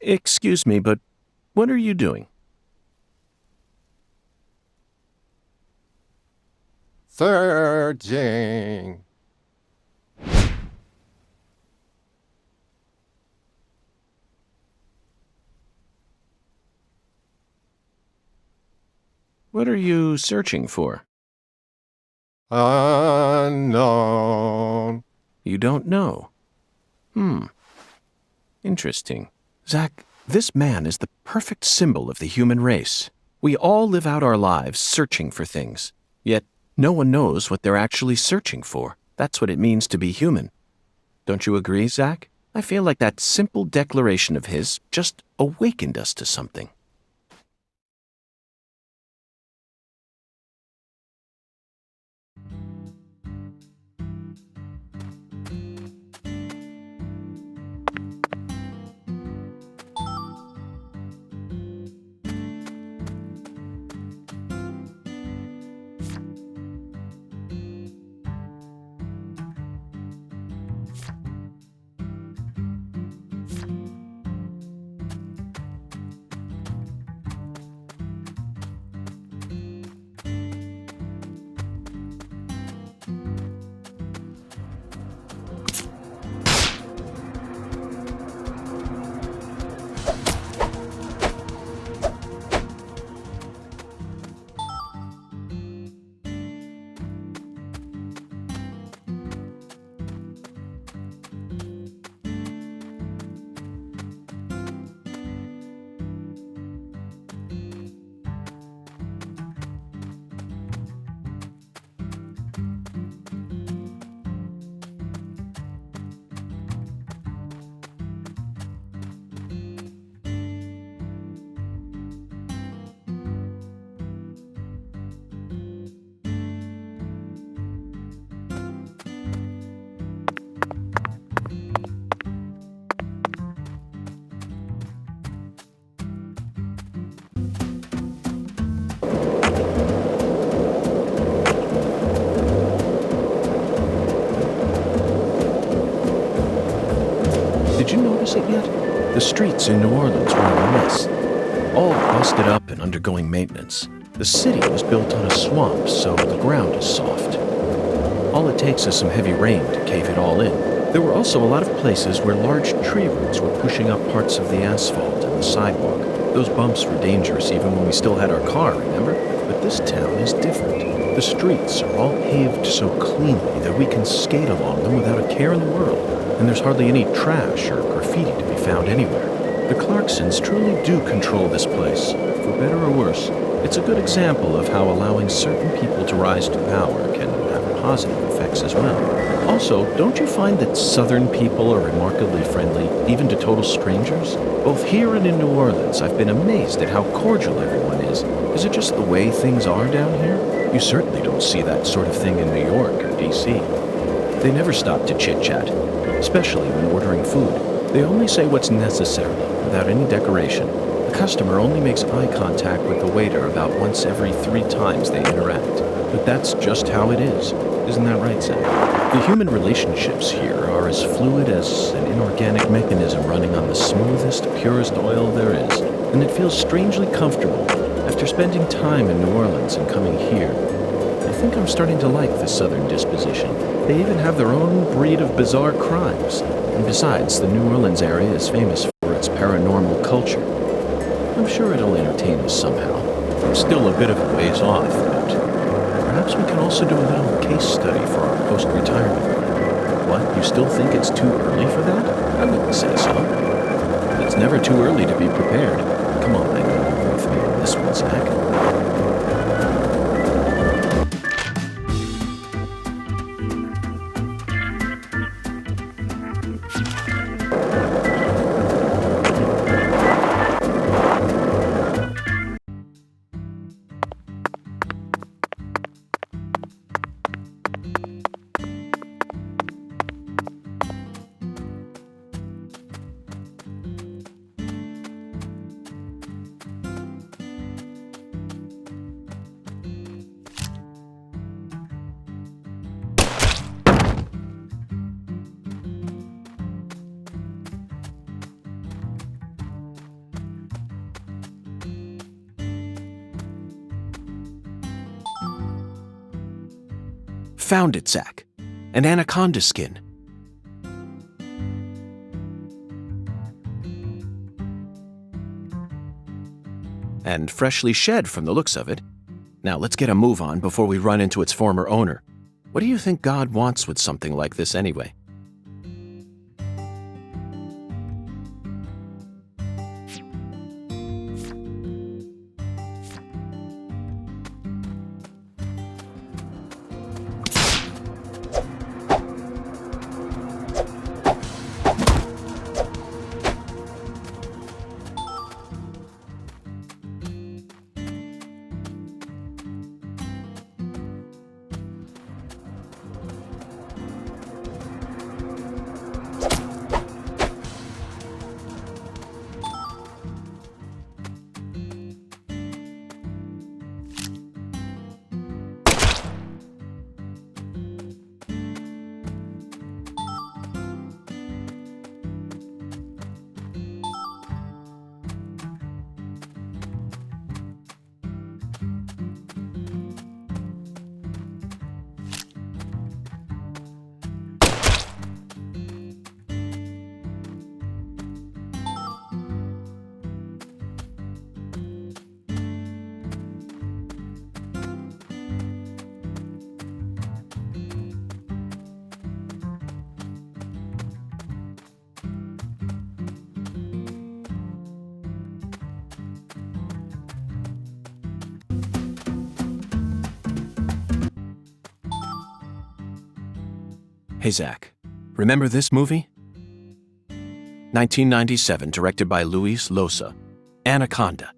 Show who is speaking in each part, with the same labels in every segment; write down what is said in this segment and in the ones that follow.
Speaker 1: Excuse me, but what are you doing?
Speaker 2: Searching.
Speaker 1: What are you searching for?
Speaker 2: Unknown.
Speaker 1: You don't know. Interesting. Zach, this man is the perfect symbol of the human race. We all live out our lives searching for things, yet no one knows what they're actually searching for. That's what it means to be human. Don't you agree, Zach? I feel like that simple declaration of his just awakened us to something. Did you notice it yet? The streets in New Orleans were a mess, all busted up and undergoing maintenance. The city was built on a swamp, so the ground is soft. All it takes is some heavy rain to cave it all in. There were also a lot of places where large tree roots were pushing up parts of the asphalt and the sidewalk. Those bumps were dangerous even when we still had our car, remember? But this town is different. The streets are all paved so cleanly that we can skate along them without a care in the world. And there's hardly any trash or graffiti to be found anywhere. The Clarksons truly do control this place, for better or worse. It's a good example of how allowing certain people to rise to power can have positive effects as well. Also, don't you find that Southern people are remarkably friendly, even to total strangers? Both here and in New Orleans, I've been amazed at how cordial everyone is. Is it just the way things are down here? You certainly don't see that sort of thing in New York or D.C. They never stop to chit-chat, especially when ordering food. They only say what's necessary, without any decoration. The customer only makes eye contact with the waiter about once every 3 times they interact. But that's just how it is. Isn't that right, Zach? The human relationships here are as fluid as an inorganic mechanism running on the smoothest, purest oil there is. And it feels strangely comfortable after spending time in New Orleans and coming here. I think I'm starting to like the Southern disposition. They even have their own breed of bizarre crimes. And besides, the New Orleans area is famous for its paranormal culture. I'm sure it'll entertain us somehow. I'm still a bit of a ways off, but perhaps we can also do a little case study for our post-retirement. What, you still think it's too early for that? I wouldn't say so. It's never too early to be prepared. Come on, I know you'll agree with me on this one, Zach. found it, Zach. An anaconda skin. And freshly shed from the looks of it. Now let's get a move on before we run into its former owner. What do you think God wants with something like this anyway? Hey, Zach, remember this movie? 1997, directed by Luis Loza. Anaconda.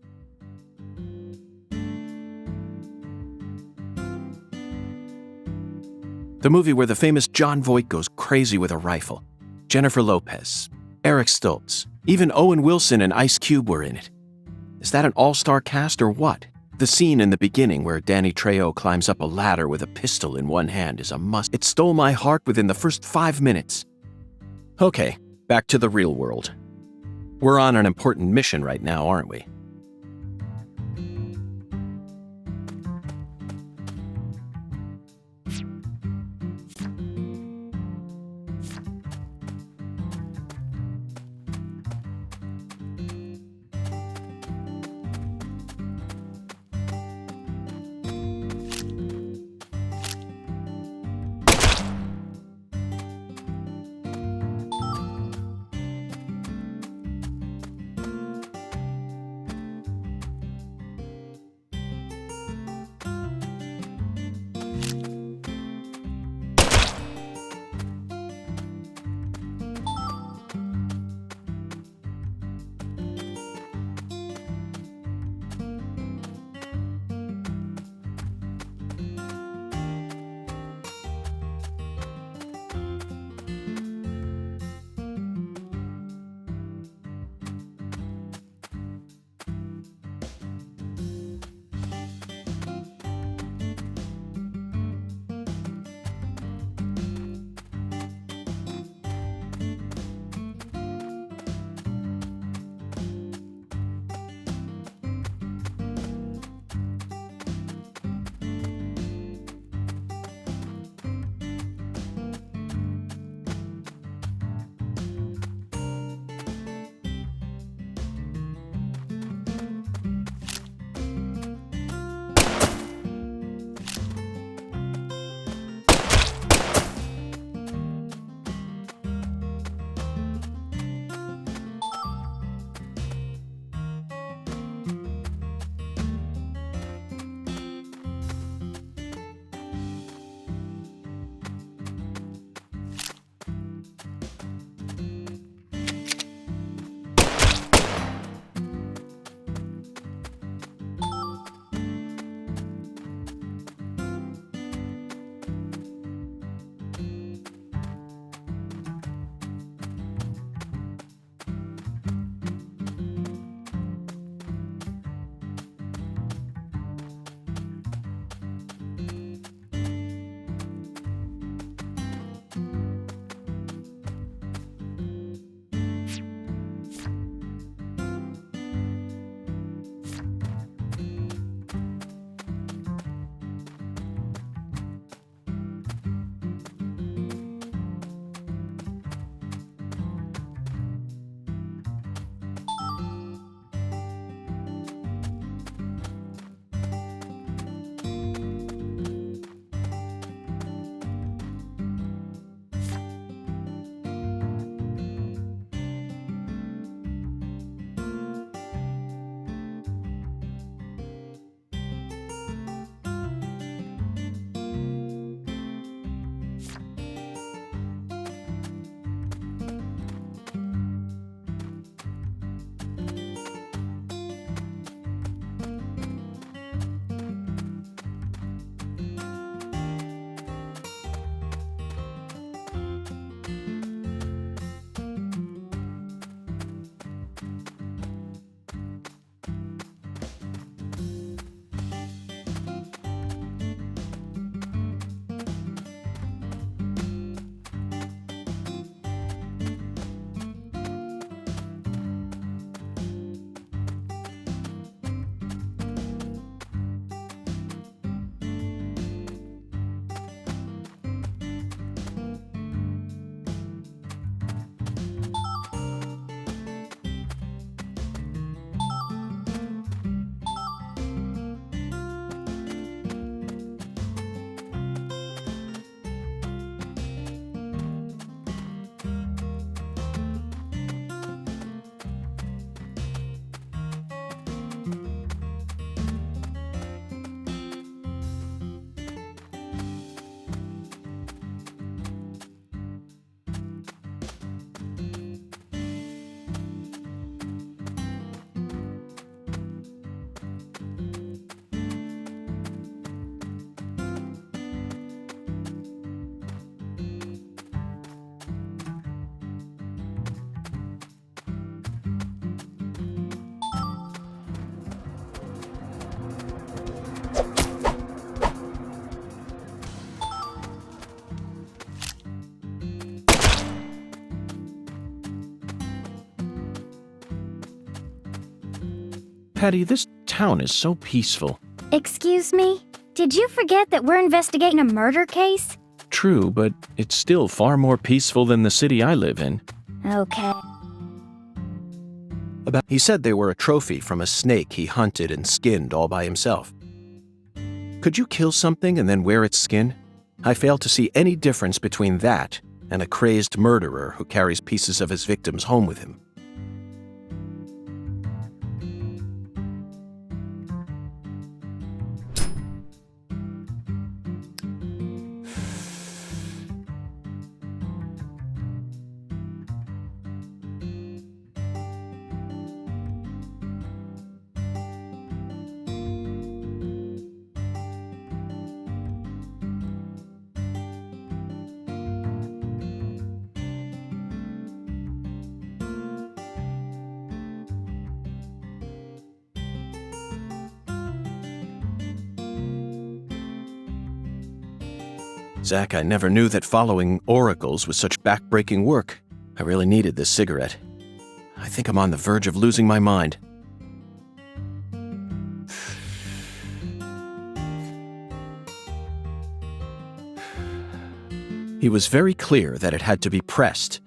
Speaker 1: The movie where the famous John Voight goes crazy with a rifle. Jennifer Lopez, Eric Stoltz, even Owen Wilson and Ice Cube were in it. Is that an all-star cast or what? The scene in the beginning where Danny Trejo climbs up a ladder with a pistol in one hand is a must. It stole my heart within the first 5 minutes. Okay, back to the real world. We're on an important mission right now, aren't we? Patty, this town is so peaceful.
Speaker 3: Excuse me? Did you forget that we're investigating a murder case?
Speaker 1: True, but it's still far more peaceful than the city I live in.
Speaker 3: Okay.
Speaker 4: He said they were a trophy from a snake he hunted and skinned all by himself. Could you kill something and then wear its skin? I fail to see any difference between that and a crazed murderer who carries pieces of his victims home with him. Zach, I never knew that following oracles was such backbreaking work. I really needed this cigarette. I think I'm on the verge of losing my mind. He was very clear that it had to be pressed.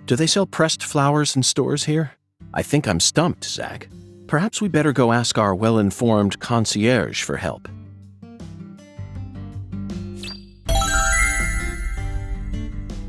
Speaker 4: Do they sell pressed flowers in stores here? I think I'm stumped, Zach. Perhaps we better go ask our well-informed concierge for help.